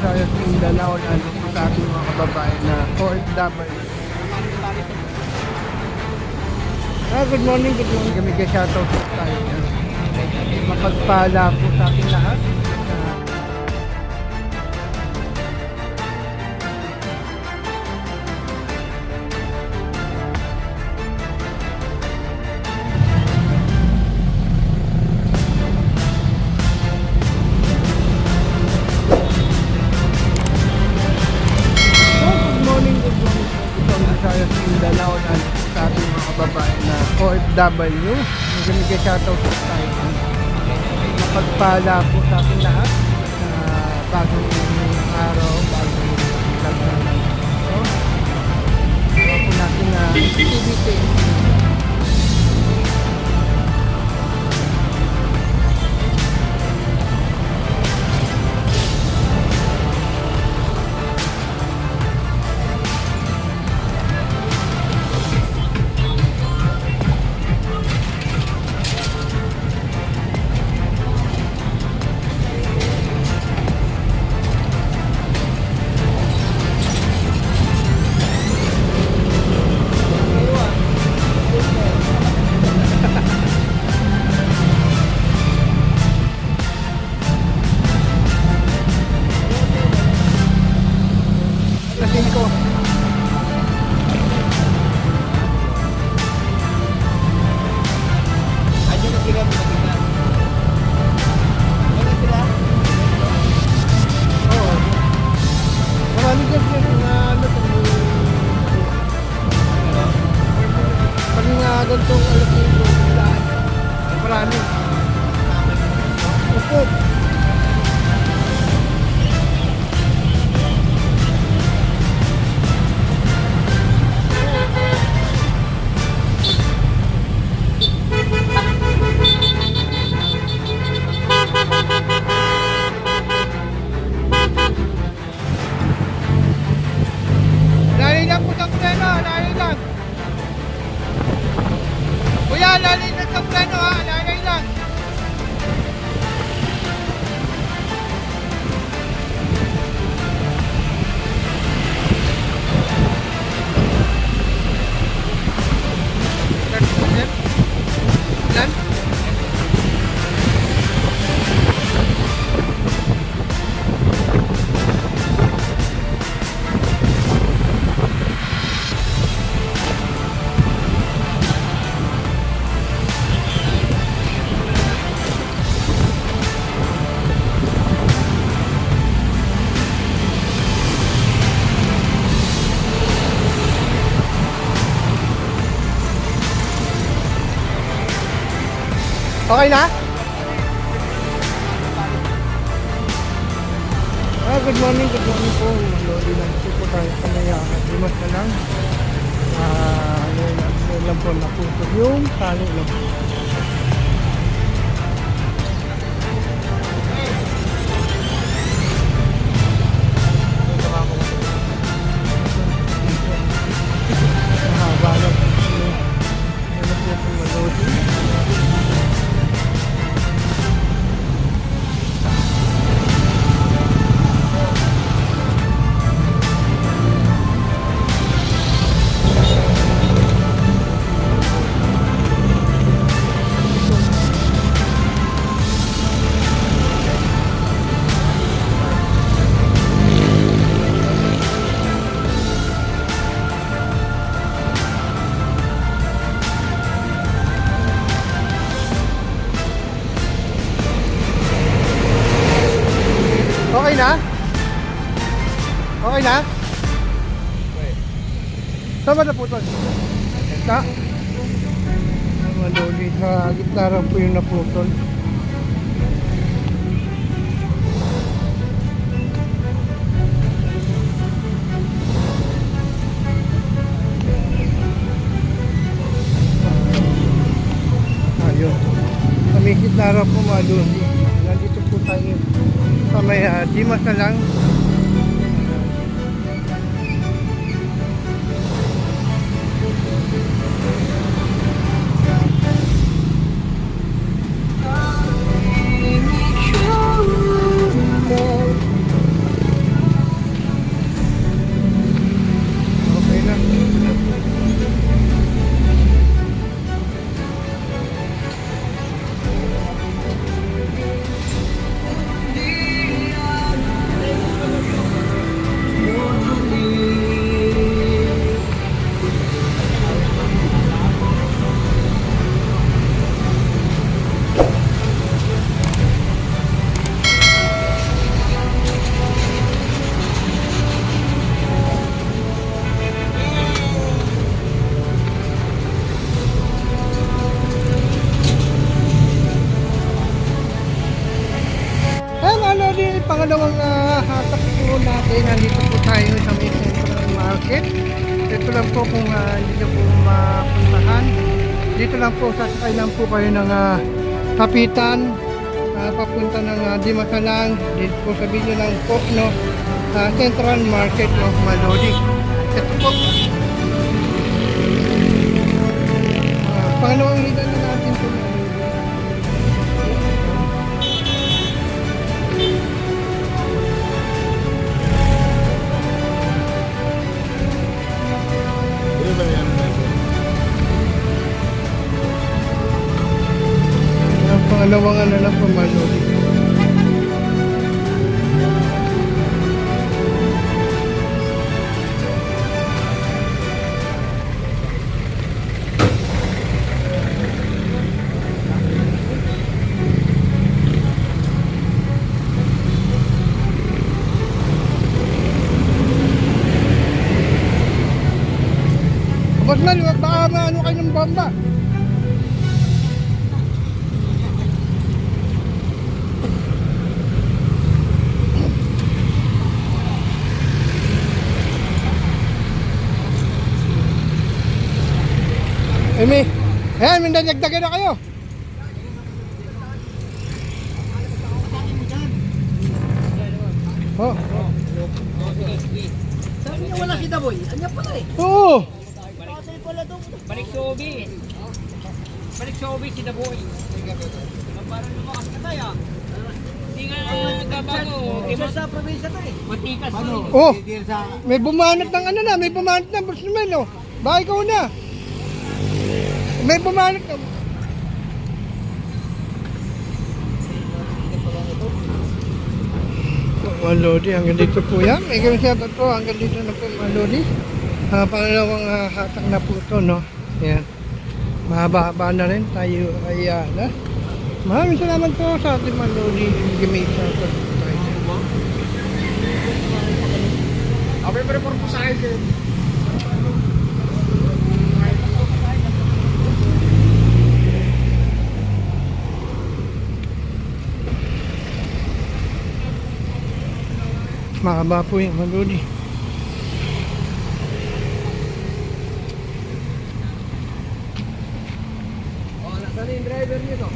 Visayas, Mindanao, lalo po sa ating mga kababayan na OFW. Good morning, good morning. Kami kay shoutout po tayo dyan. Mapagpala po sa ating lahat. Mindanao na sa ating mga kababayan na OFW. Kami kay shoutout po tayo. Mapagpala po sa ating lahat. Bagong araw, bagong vlog na lang. So, gawa po natin na activity. Ganitong alapito lahat. Marami. Upot. Lali lang po ng preno, lali lang. Kuya, lali lang ng preno ha, lali lang. Ilan? Okay na? Good morning po. Lodi lang po tayo kamaya. Dimas na lang. Ngayon lang po napuntog yung tali lang. Mahaba lang. Ano po itong malodi? Okay na? Okay na? Saan ba naputol? Sa? Maluli sa gitara po yung naputol. Ayun. Kami gitara po maluli. Nandito po tayo. May Dimas na lang. pangalawang hatak po natin, nandito po tayo sa may Central Market. Ito lang po kung hindi nyo po mapuntahan. Dito lang po, sasakay lang po kayo ng Kapitan, papunta ng Dimasalang. Dito po sa video lang po, no, Central Market of Malodi. Ito po. Pangalawang hidan na natin po. Pangalawang ano lang po, Malodi. Boss Mel, baka maano kayo ng bomba. Emi, ayan, may nagdagdagan na kayo. Oh. Sabi niya wala si Daboy. Anya pala eh. Oo. Patay pala doon. Balik sa Obi. Balik sa Obi si Daboy. Parang lumakas na tayo. Hindi nga nagkabago. Isa sa probinsya to eh. Matikas Ano? to. Oh. May bumanat ng ano na, may bumanat ng Boss Mel, oh. Baka ikaw na. May bumanat na. Malodi, hanggang dito po yan. May ganun siya po, hanggang dito na po Malodi. Pangalawang hatak na po ito, no? Yan. Mahaba-haba na rin tayo ay na. Maraming salamat po sa ating Malodi. Gimisa po tayo. Abe pa rin po sa akin. Mahaba po yung Malodi. Oh, nasaan yung driver niyo to?